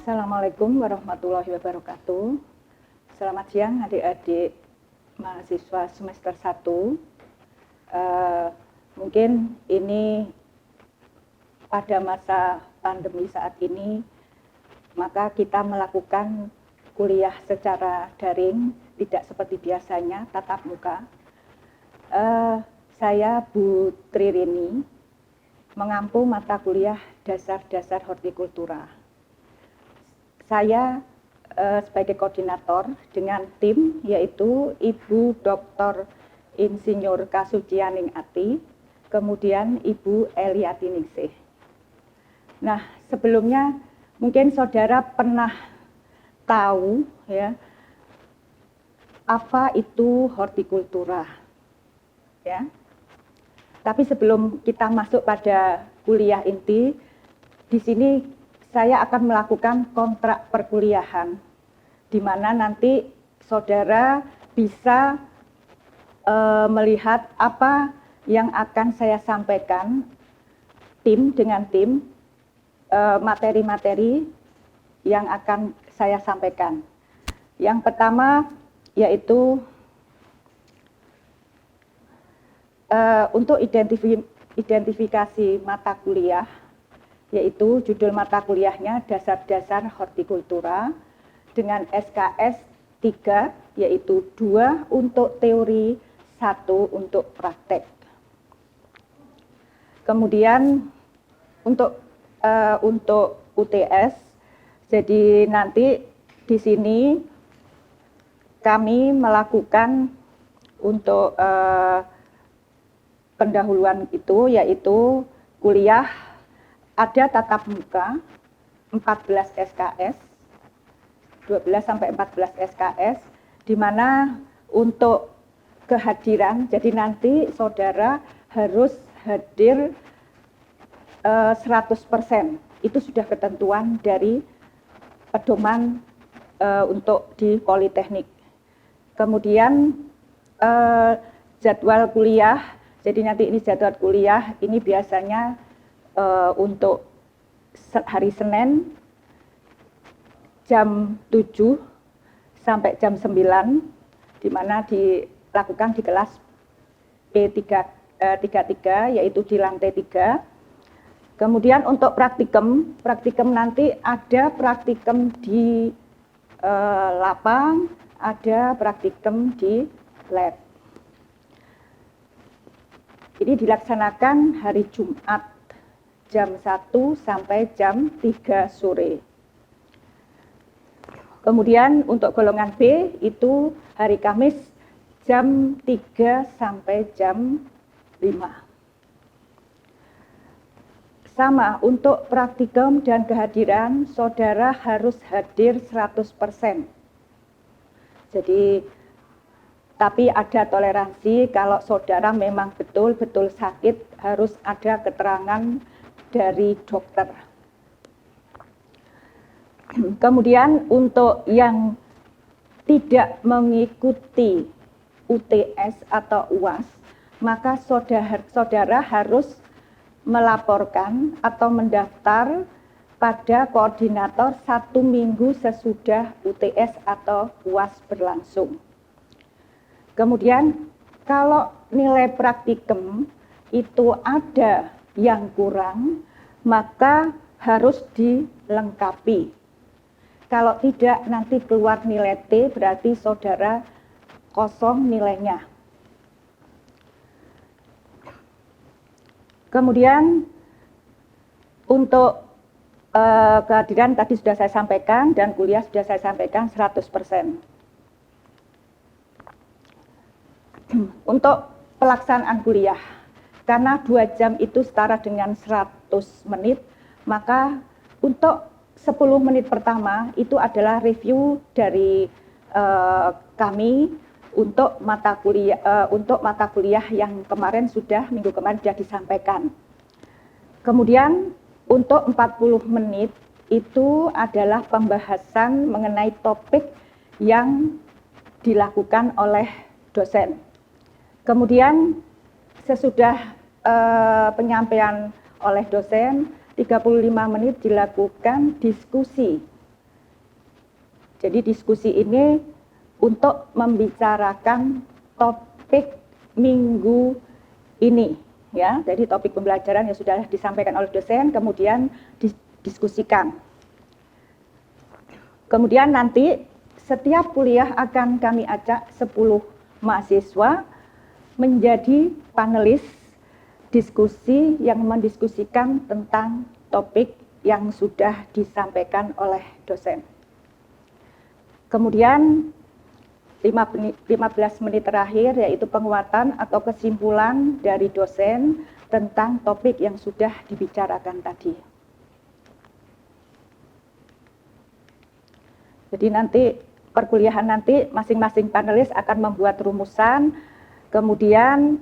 Assalamualaikum warahmatullahi wabarakatuh. Selamat siang adik-adik mahasiswa semester 1. Mungkin ini pada masa pandemi saat ini, maka kita melakukan kuliah secara daring, tidak seperti biasanya, tatap muka. Saya Bu Tririni, mengampu mata kuliah dasar-dasar hortikultura. Saya sebagai koordinator dengan tim, yaitu Ibu Dr. Insinyur Kasucianing Ati, kemudian Ibu Eliati Ningsih. Nah, sebelumnya mungkin saudara pernah tahu ya apa itu hortikultura, ya. Tapi sebelum kita masuk pada kuliah inti, di sini saya akan melakukan kontrak perkuliahan, di mana nanti saudara bisa melihat apa yang akan saya sampaikan dengan tim, materi-materi yang akan saya sampaikan. Yang pertama yaitu untuk identifikasi mata kuliah, yaitu judul mata kuliahnya Dasar-Dasar Hortikultura dengan SKS 3, yaitu 2 untuk teori, 1 untuk praktek. Kemudian untuk UTS, jadi nanti di sini kami melakukan untuk pendahuluan itu, yaitu kuliah ada tatap muka 14 SKS, 12 sampai 14 SKS, di mana untuk kehadiran, jadi nanti saudara harus hadir 100%. Itu sudah ketentuan dari pedoman untuk di Politeknik. Kemudian jadwal kuliah, jadi nanti ini jadwal kuliah, ini biasanya untuk hari Senin jam 7 sampai jam 9, di mana dilakukan di kelas P33, yaitu di lantai 3. Kemudian untuk praktikum nanti ada praktikum di lapang, ada praktikum di lab. Ini dilaksanakan hari Jumat jam 1 sampai jam 3 sore. Kemudian untuk golongan B itu hari Kamis jam 3 sampai jam 5. Sama, untuk praktikum dan kehadiran saudara harus hadir 100%. Jadi, tapi ada toleransi kalau saudara memang betul-betul sakit, harus ada keterangan dari dokter. Kemudian untuk yang tidak mengikuti UTS atau UAS, maka saudara harus melaporkan atau mendaftar pada koordinator 1 minggu sesudah UTS atau UAS berlangsung. Kemudian kalau nilai praktikum itu ada yang kurang, maka harus dilengkapi. Kalau tidak, nanti keluar nilai T, berarti saudara kosong nilainya. Kemudian untuk kehadiran tadi sudah saya sampaikan, dan kuliah sudah saya sampaikan 100%. Untuk pelaksanaan kuliah, karena 2 jam itu setara dengan 100 menit, maka untuk 10 menit pertama itu adalah review dari kami untuk mata kuliah yang minggu kemarin sudah disampaikan. Kemudian untuk 40 menit itu adalah pembahasan mengenai topik yang dilakukan oleh dosen. Kemudian sesudah penyampaian oleh dosen, 35 menit dilakukan diskusi Jadi diskusi ini untuk membicarakan topik minggu ini, ya. Jadi topik pembelajaran yang sudah disampaikan oleh dosen, kemudian didiskusikan. Kemudian nanti setiap kuliah akan kami ajak 10 mahasiswa menjadi panelis diskusi yang mendiskusikan tentang topik yang sudah disampaikan oleh dosen. Kemudian 15 menit terakhir yaitu penguatan atau kesimpulan dari dosen tentang topik yang sudah dibicarakan tadi. Jadi nanti perkuliahan nanti masing-masing panelis akan membuat rumusan, kemudian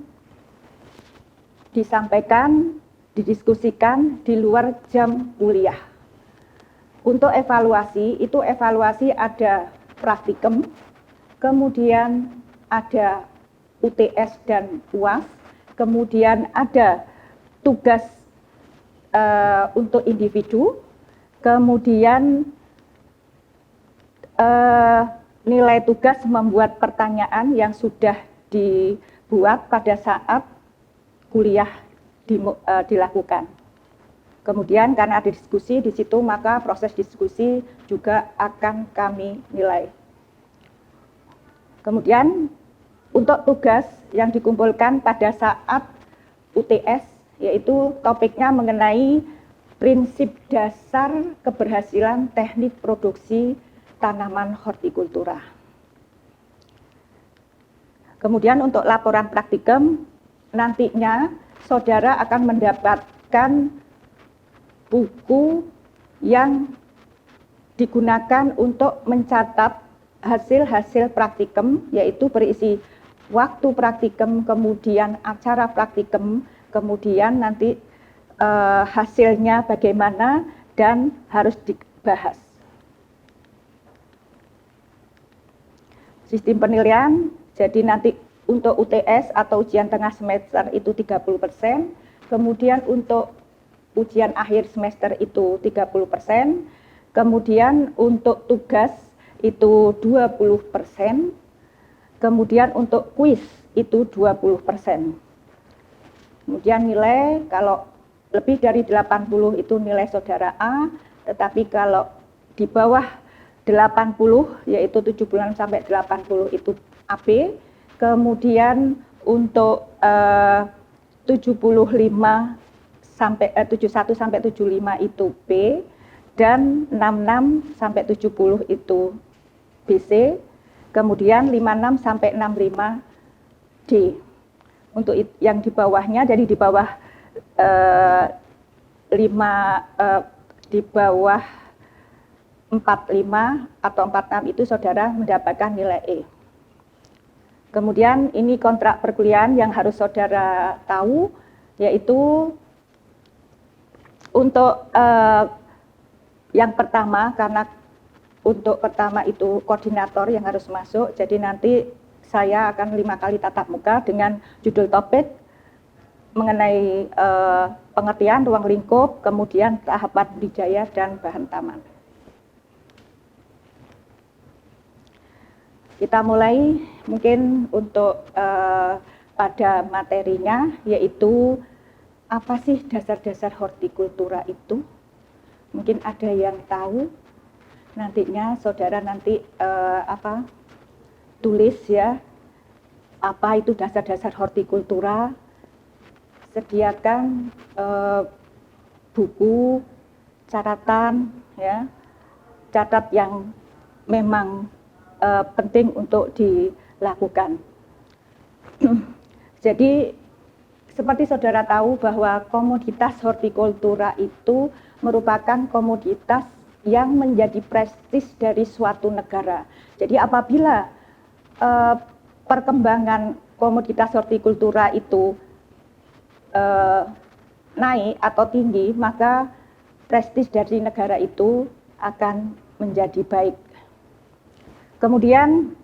disampaikan, didiskusikan di luar jam kuliah. Untuk evaluasi, itu evaluasi ada praktikum, kemudian ada UTS dan UAS, kemudian ada tugas untuk individu, kemudian nilai tugas membuat pertanyaan yang sudah dibuat pada saat kuliah dilakukan. Kemudian karena ada diskusi di situ, maka proses diskusi juga akan kami nilai. Kemudian untuk tugas yang dikumpulkan pada saat UTS, yaitu topiknya mengenai prinsip dasar keberhasilan teknik produksi tanaman hortikultura. Kemudian untuk laporan praktikum, nantinya saudara akan mendapatkan buku yang digunakan untuk mencatat hasil-hasil praktikum, yaitu berisi waktu praktikum, kemudian acara praktikum, kemudian nanti hasilnya bagaimana dan harus dibahas. Sistem penilaian, jadi nanti untuk UTS atau ujian tengah semester itu 30%, kemudian untuk ujian akhir semester itu 30%, kemudian untuk tugas itu 20%, kemudian untuk kuis itu 20%. Kemudian nilai kalau lebih dari 80 itu nilai saudara A, tetapi kalau di bawah 80 yaitu 76 sampai 80 itu AB, kemudian untuk 71 sampai 75 itu B, dan 66 sampai 70 itu BC, kemudian 56 sampai 65 D. Untuk yang di bawahnya, jadi di bawah 45 atau 46 itu saudara mendapatkan nilai E. Kemudian ini kontrak perkuliahan yang harus saudara tahu, yaitu untuk yang pertama, karena untuk pertama itu koordinator yang harus masuk, jadi nanti saya akan 5 kali tatap muka dengan judul topik mengenai pengertian ruang lingkup, kemudian tahapan budidaya dan bahan taman. Kita mulai mungkin untuk pada materinya, yaitu apa sih dasar-dasar hortikultura itu? Mungkin ada yang tahu. Nantinya saudara nanti tulis ya, apa itu dasar-dasar hortikultura. Sediakan buku catatan ya, catat yang memang penting untuk dilakukan. Jadi seperti saudara tahu bahwa komoditas hortikultura itu merupakan komoditas yang menjadi prestis dari suatu negara. Jadi apabila perkembangan komoditas hortikultura itu naik atau tinggi, maka prestis dari negara itu akan menjadi baik. Kemudian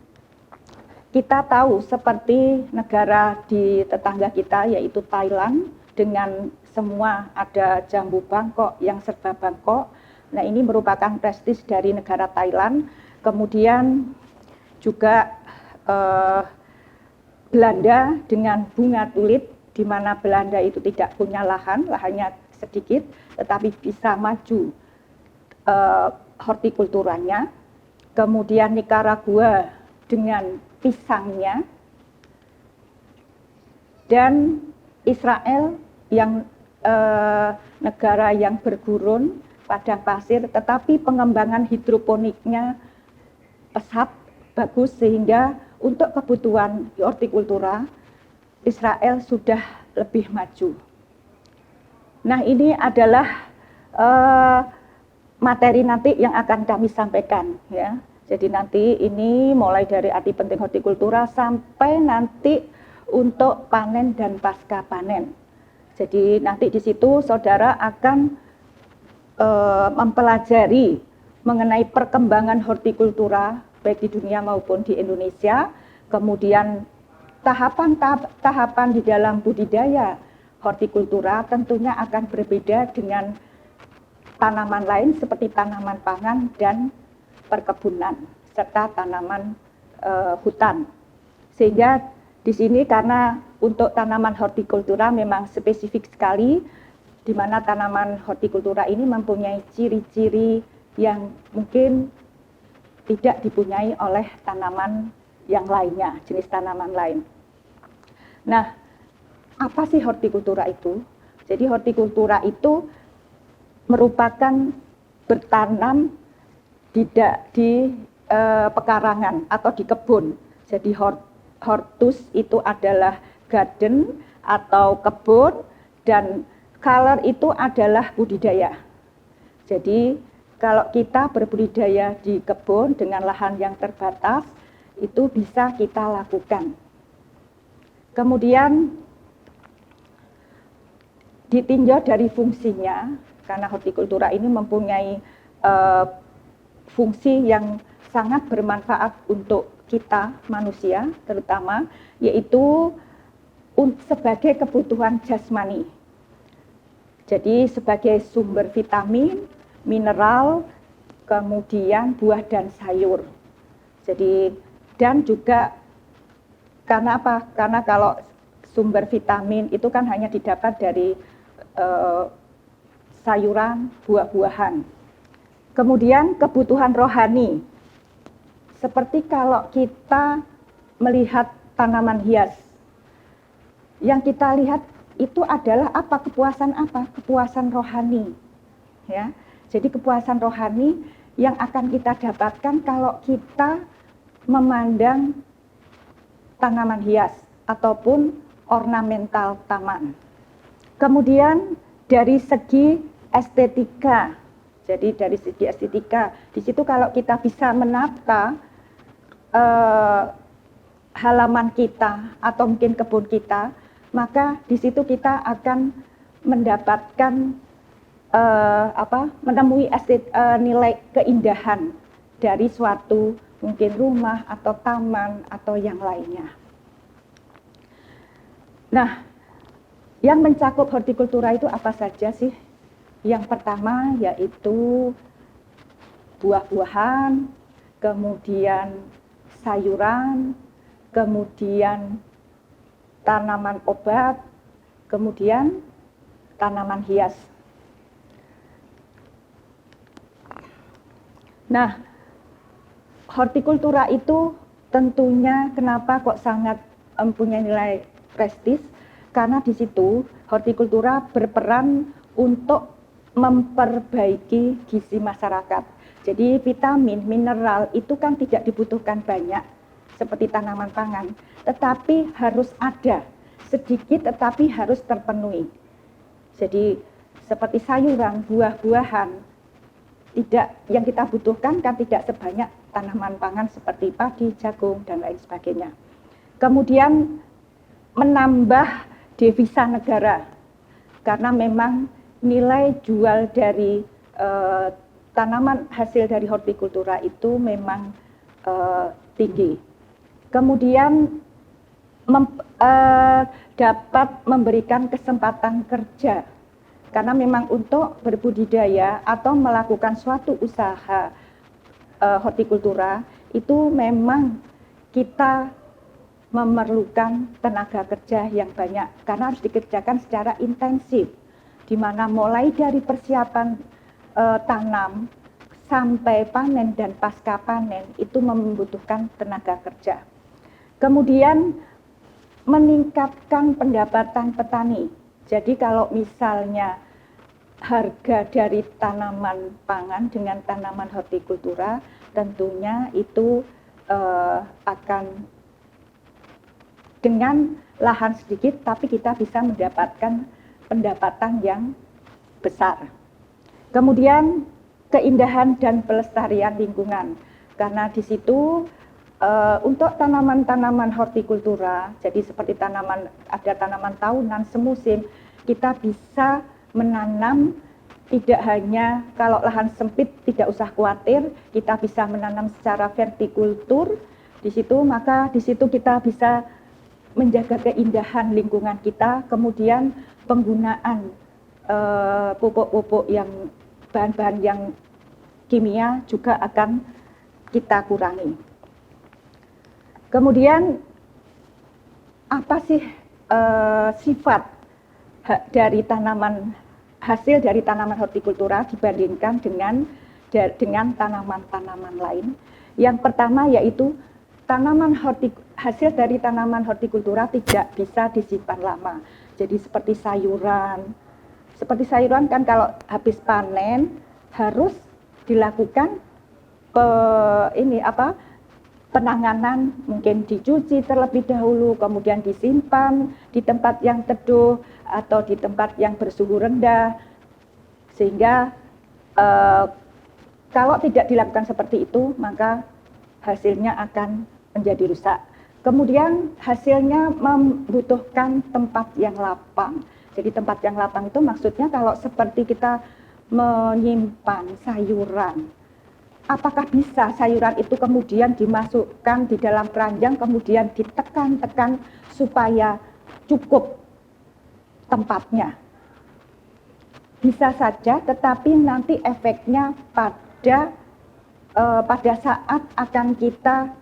kita tahu seperti negara di tetangga kita yaitu Thailand, dengan semua ada jambu Bangkok yang serba Bangkok. Nah, ini merupakan prestis dari negara Thailand. Kemudian juga Belanda dengan bunga tulip, di mana Belanda itu tidak punya lahan, lahannya sedikit, tetapi bisa maju hortikulturanya. Kemudian Nicaragua dengan pisangnya, dan Israel yang negara yang bergurun, padang pasir, tetapi pengembangan hidroponiknya pesat, bagus, sehingga untuk kebutuhan hortikultura Israel sudah lebih maju. Nah, ini adalah materi nanti yang akan kami sampaikan, ya. Jadi nanti ini mulai dari arti penting hortikultura sampai nanti untuk panen dan pasca panen. Jadi nanti di situ saudara akan mempelajari mengenai perkembangan hortikultura baik di dunia maupun di Indonesia, kemudian tahapan di dalam budidaya hortikultura tentunya akan berbeda dengan tanaman lain seperti tanaman pangan dan perkebunan serta tanaman hutan. Sehingga di sini karena untuk tanaman hortikultura memang spesifik sekali, di mana tanaman hortikultura ini mempunyai ciri-ciri yang mungkin tidak dipunyai oleh tanaman yang lainnya, jenis tanaman lain. Nah, apa sih hortikultura itu? Jadi hortikultura itu merupakan bertanam tidak di pekarangan atau di kebun. Jadi hortus itu adalah garden atau kebun, dan color itu adalah budidaya. Jadi kalau kita berbudidaya di kebun dengan lahan yang terbatas, itu bisa kita lakukan. Kemudian ditinjau dari fungsinya, karena hortikultura ini mempunyai fungsi yang sangat bermanfaat untuk kita manusia terutama, yaitu sebagai kebutuhan jasmani. Jadi sebagai sumber vitamin, mineral, kemudian buah dan sayur. Jadi dan juga karena apa? Karena kalau sumber vitamin itu kan hanya didapat dari sayuran, buah-buahan. Kemudian kebutuhan rohani. Seperti kalau kita melihat tanaman hias, yang kita lihat itu adalah apa? Kepuasan apa? Kepuasan rohani. Ya. Jadi kepuasan rohani yang akan kita dapatkan kalau kita memandang tanaman hias ataupun ornamental taman. Kemudian dari segi estetika, jadi dari segi estetika, di situ kalau kita bisa menata halaman kita atau mungkin kebun kita, maka di situ kita akan mendapatkan menemui nilai keindahan dari suatu mungkin rumah atau taman atau yang lainnya. Nah, yang mencakup hortikultura itu apa saja sih? Yang pertama yaitu buah-buahan, kemudian sayuran, kemudian tanaman obat, kemudian tanaman hias. Nah, hortikultura itu tentunya kenapa kok sangat mempunyai nilai prestis, karena di situ hortikultura berperan untuk memperbaiki gizi masyarakat. Jadi vitamin, mineral itu kan tidak dibutuhkan banyak seperti tanaman pangan, tetapi harus ada sedikit tetapi harus terpenuhi. Jadi seperti sayuran, buah-buahan, tidak yang kita butuhkan kan tidak sebanyak tanaman pangan seperti padi, jagung, dan lain sebagainya. Kemudian menambah devisa negara, karena memang nilai jual dari tanaman hasil dari hortikultura itu memang tinggi. Kemudian dapat memberikan kesempatan kerja, karena memang untuk berbudidaya atau melakukan suatu usaha hortikultura itu memang kita memerlukan tenaga kerja yang banyak karena harus dikerjakan secara intensif, di mana mulai dari persiapan tanam sampai panen dan pasca panen itu membutuhkan tenaga kerja. Kemudian meningkatkan pendapatan petani. Jadi kalau misalnya harga dari tanaman pangan dengan tanaman hortikultura tentunya itu akan dengan lahan sedikit tapi kita bisa mendapatkan pendapatan yang besar. Kemudian keindahan dan pelestarian lingkungan, karena di situ untuk tanaman-tanaman hortikultura, jadi seperti ada tanaman tahunan semusim, kita bisa menanam tidak hanya kalau lahan sempit tidak usah khawatir, kita bisa menanam secara vertikultur di situ, maka di situ kita bisa menjaga keindahan lingkungan kita, kemudian penggunaan pupuk-pupuk yang bahan-bahan yang kimia juga akan kita kurangi. Kemudian apa sih sifat dari hasil dari tanaman hortikultura dibandingkan dengan tanaman-tanaman lain? Yang pertama yaitu hasil dari tanaman hortikultura tidak bisa disimpan lama. Jadi seperti sayuran kan kalau habis panen harus dilakukan penanganan, mungkin dicuci terlebih dahulu, kemudian disimpan di tempat yang teduh atau di tempat yang bersuhu rendah, sehingga kalau tidak dilakukan seperti itu maka hasilnya akan menjadi rusak. Kemudian hasilnya membutuhkan tempat yang lapang. Jadi tempat yang lapang itu maksudnya kalau seperti kita menyimpan sayuran, apakah bisa sayuran itu kemudian dimasukkan di dalam keranjang kemudian ditekan-tekan supaya cukup tempatnya? Bisa saja, tetapi nanti efeknya pada saat akan kita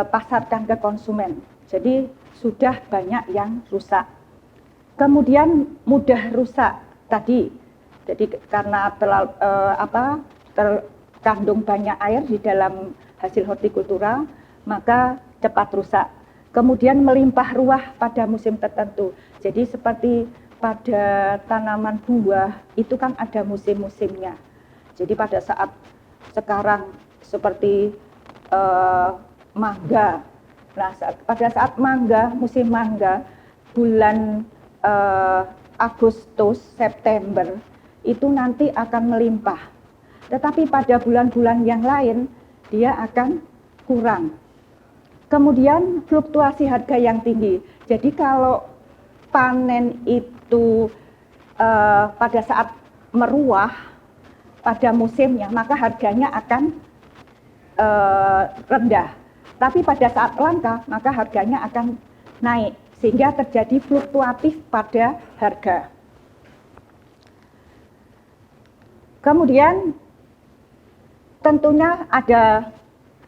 pasarkan ke konsumen. Jadi sudah banyak yang rusak. Kemudian mudah rusak tadi. Jadi karena terkandung banyak air di dalam hasil hortikultura, maka cepat rusak. Kemudian melimpah ruah pada musim tertentu. Jadi seperti pada tanaman buah itu kan ada musim-musimnya. Jadi pada saat sekarang seperti mangga. Nah, pada saat musim mangga, bulan Agustus, September itu nanti akan melimpah. Tetapi pada bulan-bulan yang lain dia akan kurang. Kemudian fluktuasi harga yang tinggi. Jadi kalau panen itu pada saat meruah pada musimnya, maka harganya akan rendah. Tapi pada saat langka, maka harganya akan naik, sehingga terjadi fluktuatif pada harga. Kemudian tentunya ada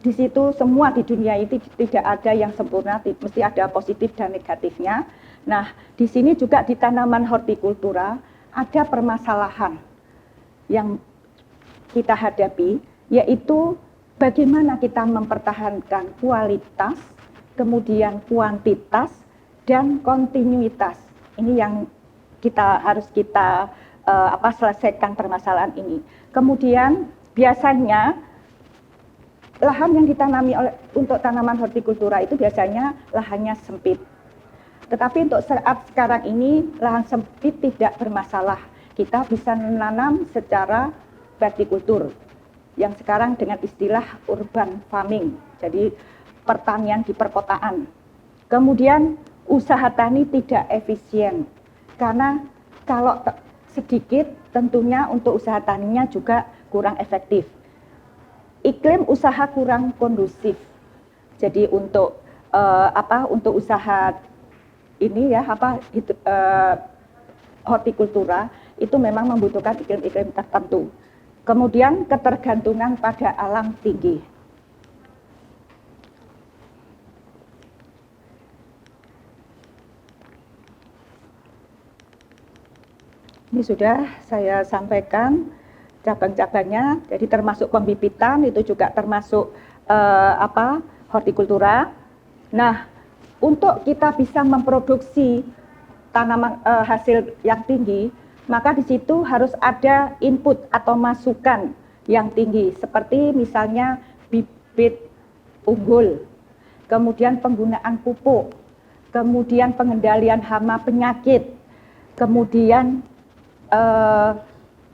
di situ semua di dunia itu tidak ada yang sempurna, mesti ada positif dan negatifnya. Nah, di sini juga di tanaman hortikultura ada permasalahan yang kita hadapi, yaitu bagaimana kita mempertahankan kualitas, kemudian kuantitas, dan kontinuitas. Ini yang harus kita selesaikan permasalahan ini. Kemudian biasanya lahan yang ditanami untuk tanaman hortikultura itu biasanya lahannya sempit. Tetapi untuk saat sekarang ini lahan sempit tidak bermasalah. Kita bisa menanam secara vertikultur, yang sekarang dengan istilah urban farming, jadi pertanian di perkotaan. Kemudian usaha tani tidak efisien, karena kalau sedikit tentunya untuk usaha taninya juga kurang efektif. Iklim usaha kurang kondusif. Jadi untuk untuk usaha ini hortikultura itu memang membutuhkan iklim-iklim tertentu. Kemudian ketergantungan pada alam tinggi. Ini sudah saya sampaikan cabang-cabangnya, jadi termasuk pembibitan, itu juga termasuk hortikultura. Nah, untuk kita bisa memproduksi tanaman hasil yang tinggi, maka di situ harus ada input atau masukan yang tinggi, seperti misalnya bibit unggul, kemudian penggunaan pupuk, kemudian pengendalian hama penyakit, kemudian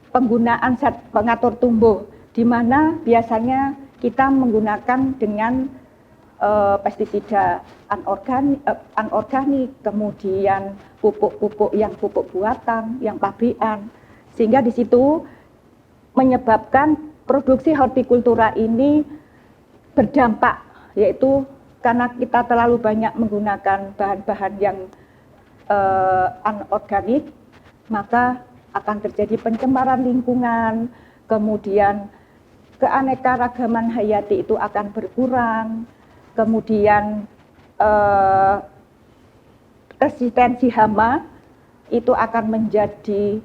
penggunaan zat pengatur tumbuh, di mana biasanya kita menggunakan dengan pestisida anorganik, kemudian pupuk-pupuk yang pupuk buatan, yang pabrikan, sehingga di situ menyebabkan produksi hortikultura ini berdampak, yaitu karena kita terlalu banyak menggunakan bahan-bahan yang anorganik, maka akan terjadi pencemaran lingkungan, kemudian keanekaragaman hayati itu akan berkurang, kemudian resistensi hama itu akan menjadi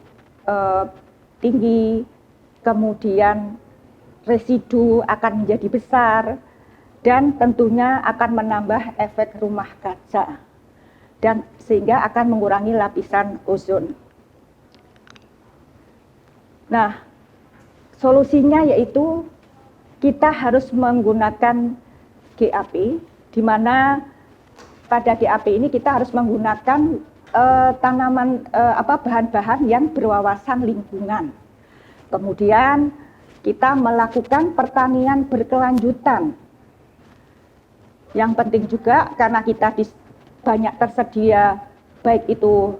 tinggi, kemudian residu akan menjadi besar, dan tentunya akan menambah efek rumah kaca, dan sehingga akan mengurangi lapisan ozon. Nah, solusinya yaitu kita harus menggunakan GAP, di mana pada GAP ini kita harus menggunakan bahan-bahan yang berwawasan lingkungan. Kemudian kita melakukan pertanian berkelanjutan. Yang penting juga karena kita banyak tersedia baik itu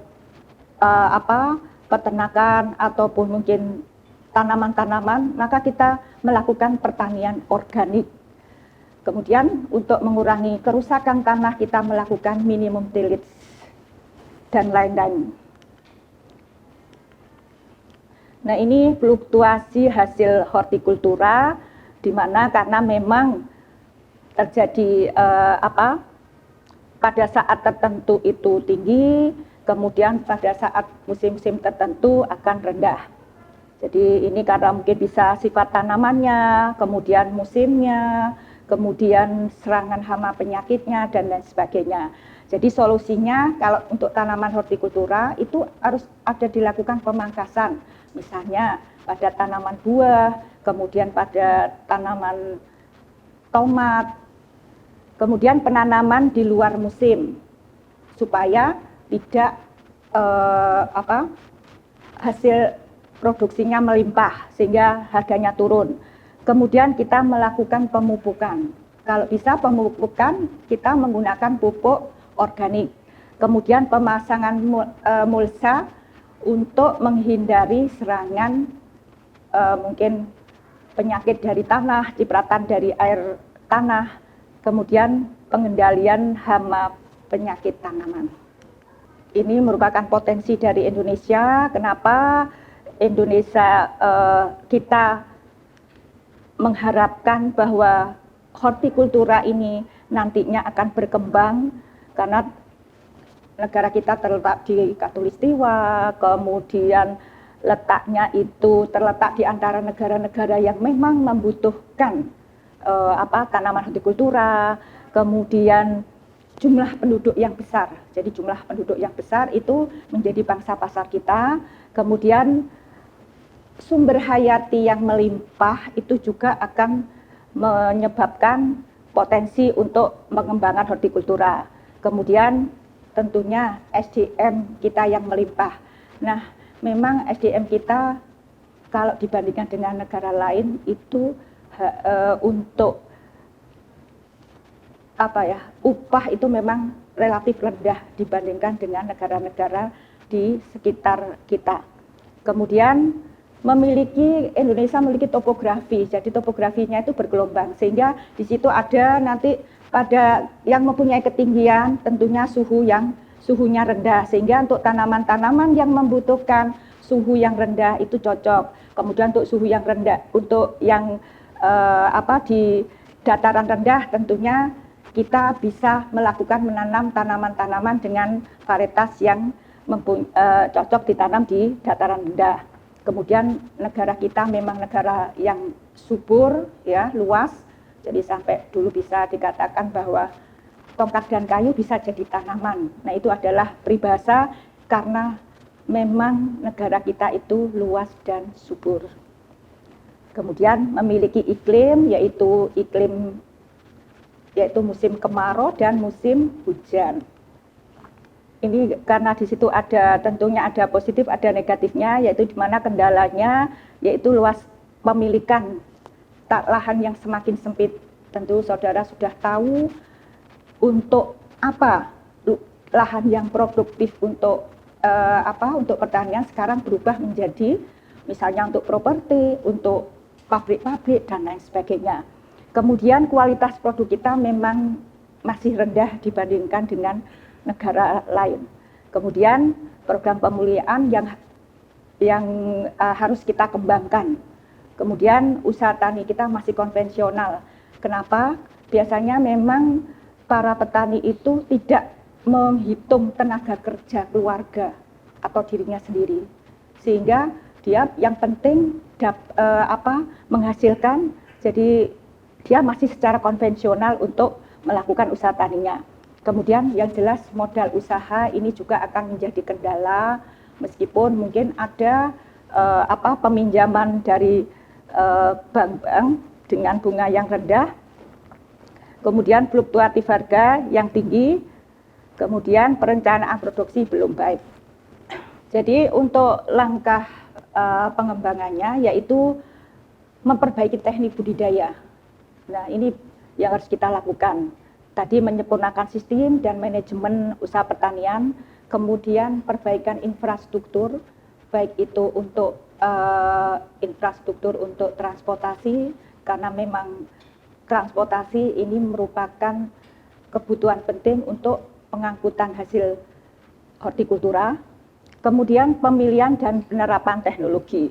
peternakan ataupun mungkin tanaman-tanaman, maka kita melakukan pertanian organik. Kemudian untuk mengurangi kerusakan tanah kita melakukan minimum tillage dan lain-lain. Nah, ini fluktuasi hasil hortikultura, di mana karena memang terjadi pada saat tertentu itu tinggi, kemudian pada saat musim-musim tertentu akan rendah. Jadi ini karena mungkin bisa sifat tanamannya, kemudian musimnya, kemudian serangan hama penyakitnya, dan lain sebagainya. Jadi solusinya kalau untuk tanaman hortikultura itu harus ada dilakukan pemangkasan. Misalnya pada tanaman buah, kemudian pada tanaman tomat, kemudian penanaman di luar musim, supaya tidak hasil produksinya melimpah sehingga harganya turun. Kemudian kita melakukan pemupukan. Kalau bisa pemupukan kita menggunakan pupuk organik. Kemudian pemasangan mulsa untuk menghindari serangan mungkin penyakit dari tanah, cipratan dari air tanah, kemudian pengendalian hama penyakit tanaman. Ini merupakan potensi dari Indonesia. Kenapa Indonesia kita mengharapkan bahwa hortikultura ini nantinya akan berkembang, karena negara kita terletak di Katulistiwa, kemudian letaknya itu terletak di antara negara-negara yang memang membutuhkan tanaman hortikultura, kemudian jumlah penduduk yang besar. Jadi jumlah penduduk yang besar itu menjadi pangsa pasar kita. Kemudian sumber hayati yang melimpah itu juga akan menyebabkan potensi untuk pengembangan hortikultura. Kemudian tentunya SDM kita yang melimpah. Nah, memang SDM kita kalau dibandingkan dengan negara lain itu untuk upah itu memang relatif rendah dibandingkan dengan negara-negara di sekitar kita. Kemudian Indonesia memiliki topografi, jadi topografinya itu bergelombang, sehingga di situ ada nanti pada yang mempunyai ketinggian tentunya suhunya rendah, sehingga untuk tanaman-tanaman yang membutuhkan suhu yang rendah itu cocok. Kemudian untuk suhu yang rendah, untuk yang di dataran rendah tentunya kita bisa melakukan menanam tanaman-tanaman dengan varietas yang cocok ditanam di dataran rendah. Kemudian negara kita memang negara yang subur, ya, luas. Jadi sampai dulu bisa dikatakan bahwa tongkat dan kayu bisa jadi tanaman. Nah, itu adalah peribahasa karena memang negara kita itu luas dan subur. Kemudian memiliki iklim yaitu musim kemarau dan musim hujan. Ini karena di situ tentunya ada positif, ada negatifnya, yaitu di mana kendalanya yaitu luas pemilikan lahan yang semakin sempit. Tentu saudara sudah tahu untuk apa lahan yang produktif untuk pertanian sekarang berubah menjadi misalnya untuk properti, untuk pabrik-pabrik dan lain sebagainya. Kemudian kualitas produk kita memang masih rendah dibandingkan dengan negara lain. Kemudian program pemulihan yang harus kita kembangkan. Kemudian usaha tani kita masih konvensional. Kenapa? Biasanya memang para petani itu tidak menghitung tenaga kerja keluarga atau dirinya sendiri, sehingga dia yang penting menghasilkan. Jadi dia masih secara konvensional untuk melakukan usaha taninya. Kemudian yang jelas modal usaha ini juga akan menjadi kendala, meskipun mungkin ada peminjaman dari bank-bank dengan bunga yang rendah, kemudian fluktuatif harga yang tinggi, kemudian perencanaan produksi belum baik. Jadi untuk langkah pengembangannya yaitu memperbaiki teknik budidaya. Nah, ini yang harus kita lakukan. Tadi menyempurnakan sistem dan manajemen usaha pertanian, kemudian perbaikan infrastruktur, baik itu untuk infrastruktur untuk transportasi, karena memang transportasi ini merupakan kebutuhan penting untuk pengangkutan hasil hortikultura, kemudian pemilihan dan penerapan teknologi.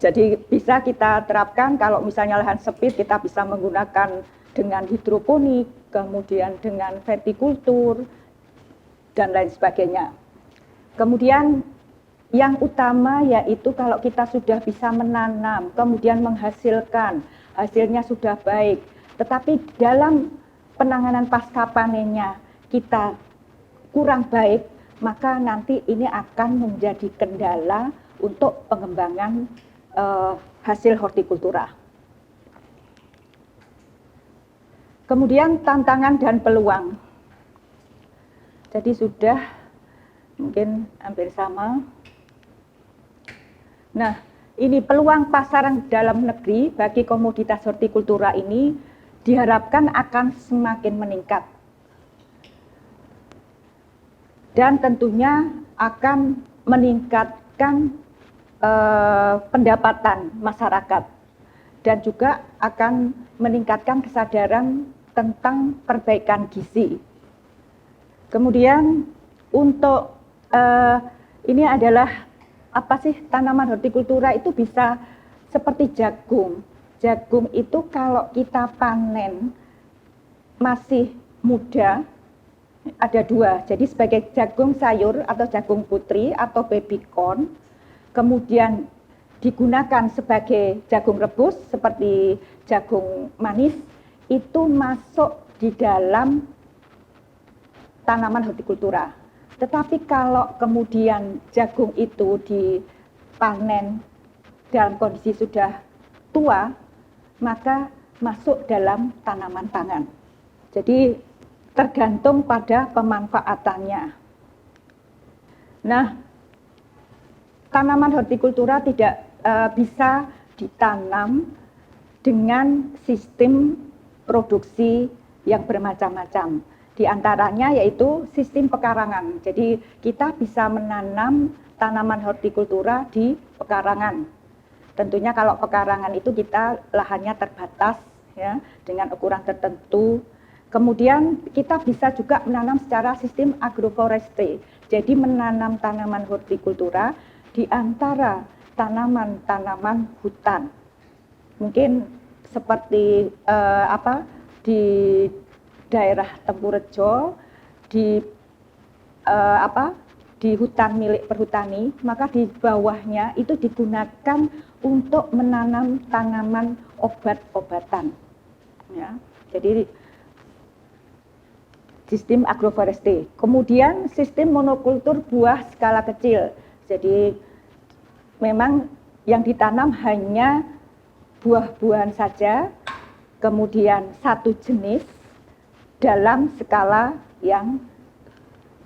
Jadi bisa kita terapkan kalau misalnya lahan sempit kita bisa menggunakan dengan hidroponik, kemudian dengan vertikultur, dan lain sebagainya. Kemudian yang utama yaitu kalau kita sudah bisa menanam, kemudian menghasilkan, hasilnya sudah baik, tetapi dalam penanganan pasca panennya kita kurang baik, maka nanti ini akan menjadi kendala untuk pengembangan hasil hortikultura. Kemudian tantangan dan peluang. Jadi sudah mungkin hampir sama. Nah, ini peluang pasaran dalam negeri bagi komoditas hortikultura ini diharapkan akan semakin meningkat. Dan tentunya akan meningkatkan pendapatan masyarakat dan juga akan meningkatkan kesadaran tentang perbaikan gizi. Kemudian untuk ini adalah tanaman hortikultura itu bisa seperti jagung. Jagung itu kalau kita panen masih muda ada dua. Jadi sebagai jagung sayur atau jagung putri atau baby corn, kemudian digunakan sebagai jagung rebus seperti jagung manis, itu masuk di dalam tanaman hortikultura. Tetapi kalau kemudian jagung itu dipanen dalam kondisi sudah tua, maka masuk dalam tanaman pangan. Jadi tergantung pada pemanfaatannya. Nah, tanaman hortikultura tidak bisa ditanam dengan sistem produksi yang bermacam-macam. Di antaranya yaitu sistem pekarangan. Jadi kita bisa menanam tanaman hortikultura di pekarangan. Tentunya kalau pekarangan itu kita lahannya terbatas ya dengan ukuran tertentu. Kemudian kita bisa juga menanam secara sistem agroforestry. Jadi menanam tanaman hortikultura di antara tanaman-tanaman hutan. Mungkin seperti di daerah Tempurejo, di di hutan milik perhutani, maka di bawahnya itu digunakan untuk menanam tanaman obat-obatan. Ya, jadi sistem agroforestry. Kemudian sistem monokultur buah skala kecil. Jadi memang yang ditanam hanya buah-buahan saja, kemudian satu jenis dalam skala yang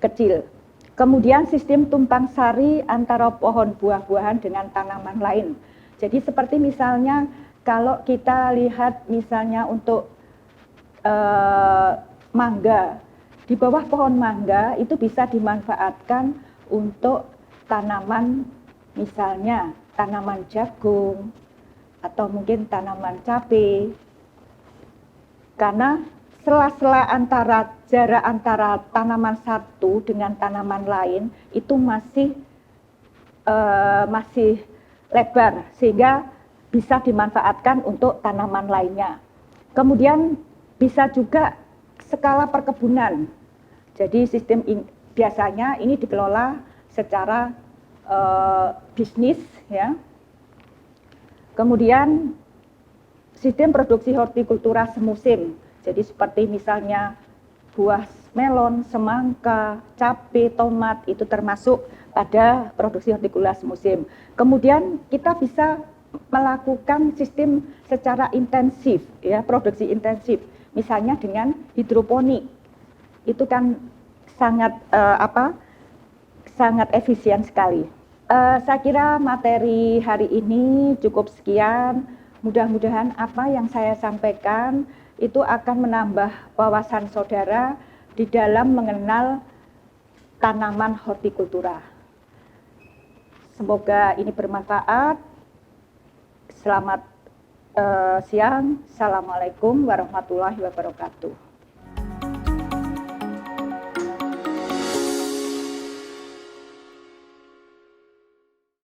kecil. Kemudian sistem tumpang sari antara pohon buah-buahan dengan tanaman lain. Jadi seperti misalnya kalau kita lihat misalnya untuk mangga, di bawah pohon mangga itu bisa dimanfaatkan untuk tanaman misalnya tanaman jagung atau mungkin tanaman cabai. Karena sela-sela jarak antara tanaman satu dengan tanaman lain itu masih lebar sehingga bisa dimanfaatkan untuk tanaman lainnya. Kemudian bisa juga skala perkebunan. Jadi sistem biasanya ini dikelola secara bisnis, ya. Kemudian sistem produksi hortikultura semusim. Jadi seperti misalnya buah melon, semangka, cabai, tomat itu termasuk pada produksi hortikultura semusim. Kemudian kita bisa melakukan sistem secara intensif, ya, produksi intensif. Misalnya dengan hidroponik. Itu kan sangat sangat efisien sekali. Saya kira materi hari ini cukup sekian. Mudah-mudahan apa yang saya sampaikan itu akan menambah wawasan saudara di dalam mengenal tanaman hortikultura. Semoga ini bermanfaat. Selamat siang. Assalamualaikum warahmatullahi wabarakatuh.